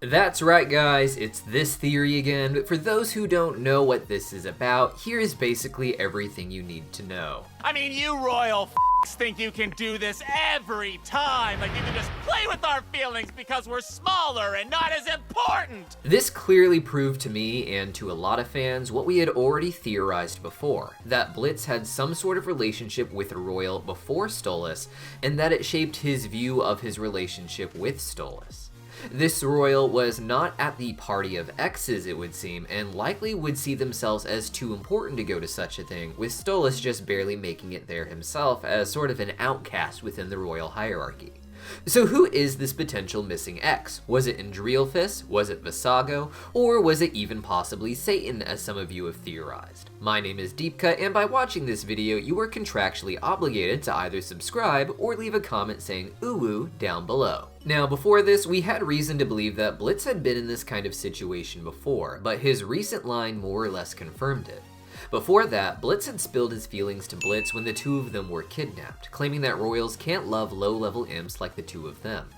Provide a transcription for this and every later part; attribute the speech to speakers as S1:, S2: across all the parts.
S1: That's right guys, it's this theory again, but for those who don't know what this is about, here is basically everything you need to know.
S2: I mean, you royal think you can do this every time, like you can just play with our feelings because we're smaller and not as important!
S1: This clearly proved to me, and to a lot of fans, what we had already theorized before, that Blitz had some sort of relationship with a royal before Stolas, and that it shaped his view of his relationship with Stolas. This royal was not at the party of exes, it would seem, and likely would see themselves as too important to go to such a thing, with Stolas just barely making it there himself as sort of an outcast within the royal hierarchy. So who is this potential missing ex? Was it Andrealphus? Was it Vassago? Or was it even possibly Satan, as some of you have theorized? My name is Deepcut, and by watching this video, you are contractually obligated to either subscribe or leave a comment saying ooh down below. Now before this, we had reason to believe that Blitz had been in this kind of situation before, but his recent line more or less confirmed it. Before that, Blitz had spilled his feelings to Blitz when the two of them were kidnapped, claiming that royals can't love low-level imps like the two of them.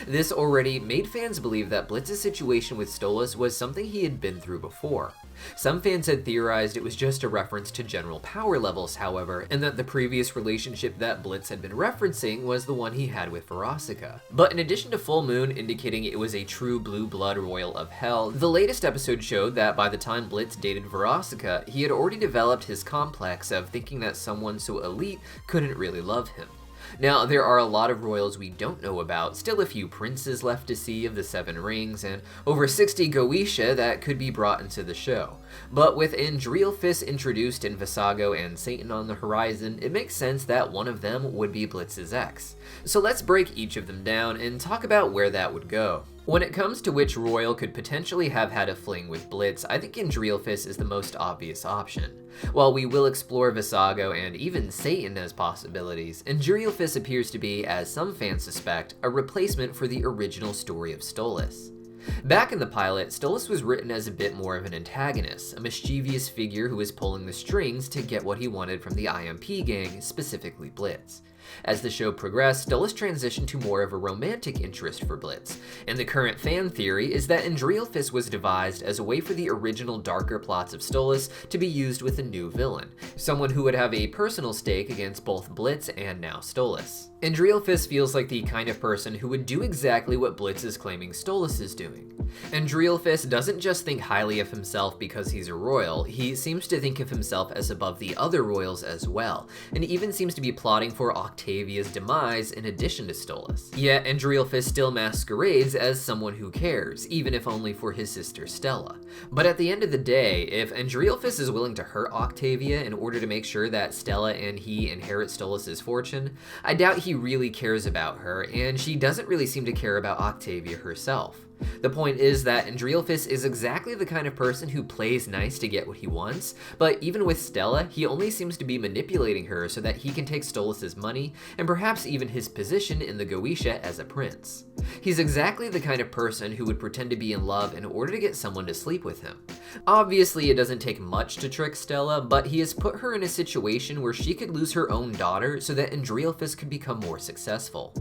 S1: This already made fans believe that Blitz's situation with Stolas was something he had been through before. Some fans had theorized it was just a reference to general power levels, however, and that the previous relationship that Blitz had been referencing was the one he had with Verosika. But in addition to Full Moon indicating it was a true blue blood royal of hell, the latest episode showed that by the time Blitz dated Verosika, he had already developed his complex of thinking that someone so elite couldn't really love him. Now, there are a lot of royals we don't know about, still a few princes left to see of the 7 rings, and over 60 Goetia that could be brought into the show. But with Andrealphus introduced and Vassago and Satan on the horizon, it makes sense that one of them would be Blitz's ex. So let's break each of them down and talk about where that would go. When it comes to which royal could potentially have had a fling with Blitz, I think Andrealphus is the most obvious option. While we will explore Vassago and even Satan as possibilities, Andrealphus appears to be, as some fans suspect, a replacement for the original story of Stolas. Back in the pilot, Stolas was written as a bit more of an antagonist, a mischievous figure who was pulling the strings to get what he wanted from the IMP gang, specifically Blitz. As the show progressed, Stolas transitioned to more of a romantic interest for Blitz, and the current fan theory is that Andrealphus was devised as a way for the original darker plots of Stolas to be used with a new villain, someone who would have a personal stake against both Blitz and now Stolas. Andrealphus feels like the kind of person who would do exactly what Blitz is claiming Stolas is doing. Andrealphus doesn't just think highly of himself because he's a royal, he seems to think of himself as above the other royals as well, and even seems to be plotting for Octavia's demise in addition to Stolas. Yet Andrealphus still masquerades as someone who cares, even if only for his sister Stella. But at the end of the day, if Andrealphus is willing to hurt Octavia in order to make sure that Stella and he inherit Stolas' fortune, I doubt he really cares about her, and she doesn't really seem to care about Octavia herself. The point is that Andrealphus is exactly the kind of person who plays nice to get what he wants, but even with Stella, he only seems to be manipulating her so that he can take Stolas' money, and perhaps even his position in the Goetia as a prince. He's exactly the kind of person who would pretend to be in love in order to get someone to sleep with him. Obviously, it doesn't take much to trick Stella, but he has put her in a situation where she could lose her own daughter so that Andrealphus could become more successful.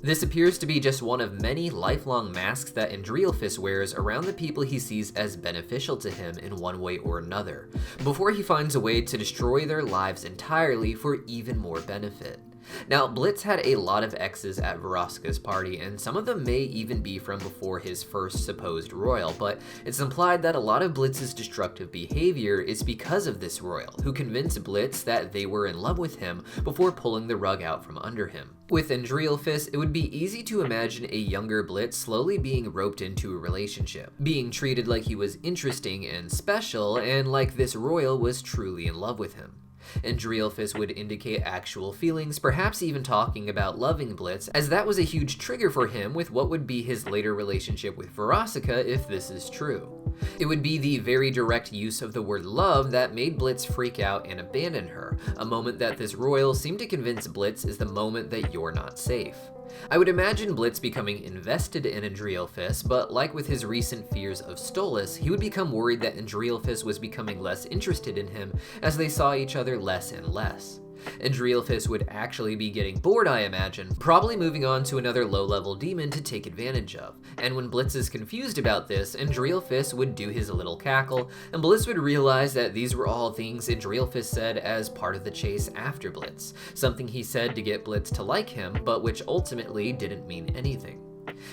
S1: This appears to be just one of many lifelong masks that Andrealphus wears around the people he sees as beneficial to him in one way or another, before he finds a way to destroy their lives entirely for even more benefit. Now, Blitz had a lot of exes at Verosika's party, and some of them may even be from before his first supposed royal, but it's implied that a lot of Blitz's destructive behavior is because of this royal, who convinced Blitz that they were in love with him before pulling the rug out from under him. With Andrealphus, it would be easy to imagine a younger Blitz slowly being roped into a relationship, being treated like he was interesting and special, and like this royal was truly in love with him. Andrealphus would indicate actual feelings, perhaps even talking about loving Blitz, as that was a huge trigger for him with what would be his later relationship with Verosika if this is true. It would be the very direct use of the word love that made Blitz freak out and abandon her, a moment that this royal seemed to convince Blitz is the moment that you're not safe. I would imagine Blitz becoming invested in Andrealphus, but like with his recent fears of Stolas, he would become worried that Andrealphus was becoming less interested in him as they saw each other less and less. Andrealphus would actually be getting bored, I imagine, probably moving on to another low-level demon to take advantage of. And when Blitz is confused about this, Andrealphus would do his little cackle, and Blitz would realize that these were all things Andrealphus said as part of the chase after Blitz, something he said to get Blitz to like him, but which ultimately didn't mean anything.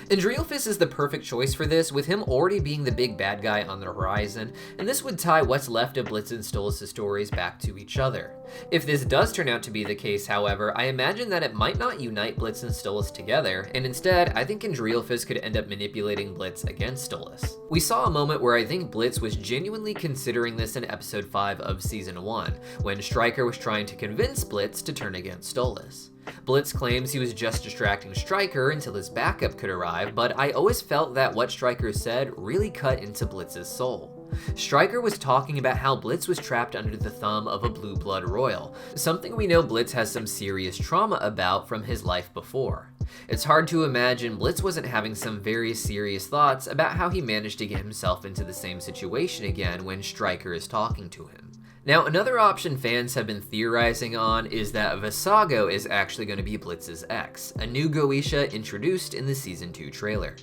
S1: Andrealphus is the perfect choice for this, with him already being the big bad guy on the horizon, and this would tie what's left of Blitz and Stolas' stories back to each other. If this does turn out to be the case, however, I imagine that it might not unite Blitz and Stolas together, and instead, I think Andrealphus could end up manipulating Blitz against Stolas. We saw a moment where I think Blitz was genuinely considering this in episode 5 of season 1, when Stryker was trying to convince Blitz to turn against Stolas. Blitz claims he was just distracting Stryker until his backup could arrive, but I always felt that what Stryker said really cut into Blitz's soul. Stryker was talking about how Blitz was trapped under the thumb of a blue blood royal, something we know Blitz has some serious trauma about from his life before. It's hard to imagine Blitz wasn't having some very serious thoughts about how he managed to get himself into the same situation again when Stryker is talking to him. Now, another option fans have been theorizing on is that Vassago is actually going to be Blitz's ex, a new Goetia introduced in the Season 2 trailer.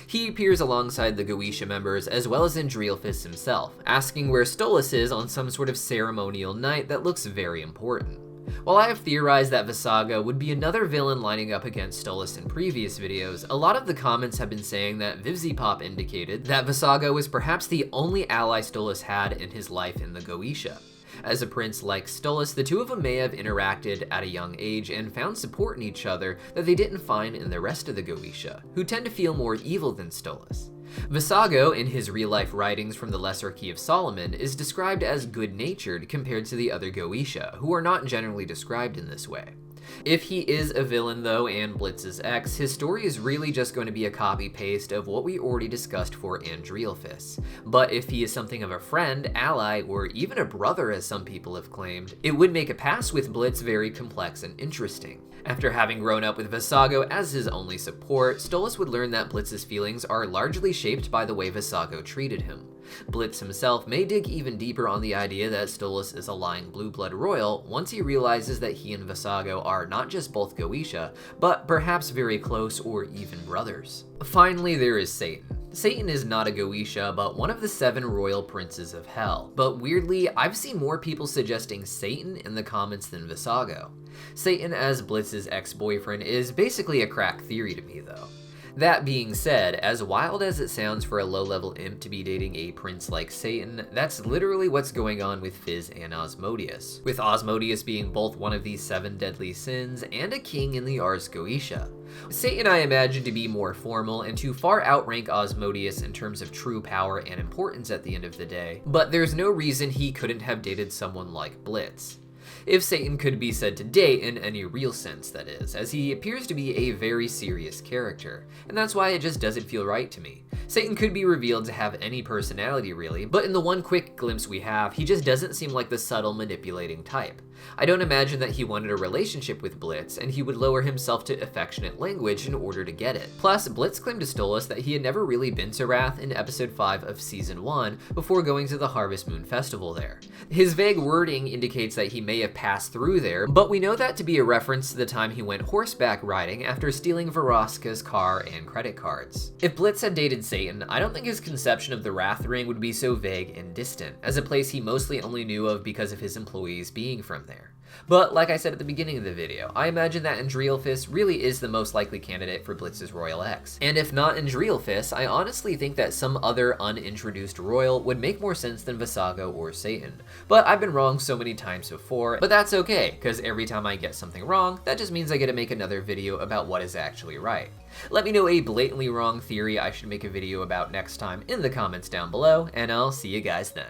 S1: He appears alongside the Goetia members as well as Andrealphus himself, asking where Stolas is on some sort of ceremonial night that looks very important. While I have theorized that Vassago would be another villain lining up against Stolas in previous videos, a lot of the comments have been saying that Vivzipop indicated that Vassago was perhaps the only ally Stolas had in his life in the Goetia. As a prince like Stolas, the two of them may have interacted at a young age and found support in each other that they didn't find in the rest of the Goetia, who tend to feel more evil than Stolas. Vassago, in his real-life writings from the Lesser Key of Solomon, is described as good-natured compared to the other Goetia, who are not generally described in this way. If he is a villain though and Blitz's ex, his story is really just going to be a copy-paste of what we already discussed for Andrealphus. But if he is something of a friend, ally, or even a brother as some people have claimed, it would make a past with Blitz very complex and interesting. After having grown up with Vassago as his only support, Stolas would learn that Blitz's feelings are largely shaped by the way Vassago treated him. Blitz himself may dig even deeper on the idea that Stolas is a lying blue blood royal once he realizes that he and Vassago are not just both Goetia, but perhaps very close or even brothers. Finally, there is Satan. Satan is not a Goetia, but one of the 7 royal princes of hell. But weirdly, I've seen more people suggesting Satan in the comments than Vassago. Satan as Blitz's ex-boyfriend is basically a crack theory to me though. That being said, as wild as it sounds for a low-level imp to be dating a prince like Satan, that's literally what's going on with Fizz and Osmodius, with Osmodius being both one of these 7 deadly sins and a king in the Ars Goetia. Satan I imagine to be more formal and to far outrank Osmodius in terms of true power and importance at the end of the day, but there's no reason he couldn't have dated someone like Blitz. If Satan could be said to date in any real sense, that is, as he appears to be a very serious character, and that's why it just doesn't feel right to me. Satan could be revealed to have any personality really, but in the one quick glimpse we have, he just doesn't seem like the subtle manipulating type. I don't imagine that he wanted a relationship with Blitz, and he would lower himself to affectionate language in order to get it. Plus, Blitz claimed to Stolas that he had never really been to Wrath in episode 5 of season 1 before going to the Harvest Moon Festival there. His vague wording indicates that he may have passed through there, but we know that to be a reference to the time he went horseback riding after stealing Verosika's car and credit cards. If Blitz had dated Satan, I don't think his conception of the Wrath Ring would be so vague and distant, as a place he mostly only knew of because of his employees being from there. But like I said at the beginning of the video, I imagine that Andrealphus really is the most likely candidate for Blitz's royal ex. And if not Andrealphus, I honestly think that some other unintroduced royal would make more sense than Vassago or Satan. But I've been wrong so many times before, but that's okay, because every time I get something wrong, that just means I get to make another video about what is actually right. Let me know a blatantly wrong theory I should make a video about next time in the comments down below, and I'll see you guys then.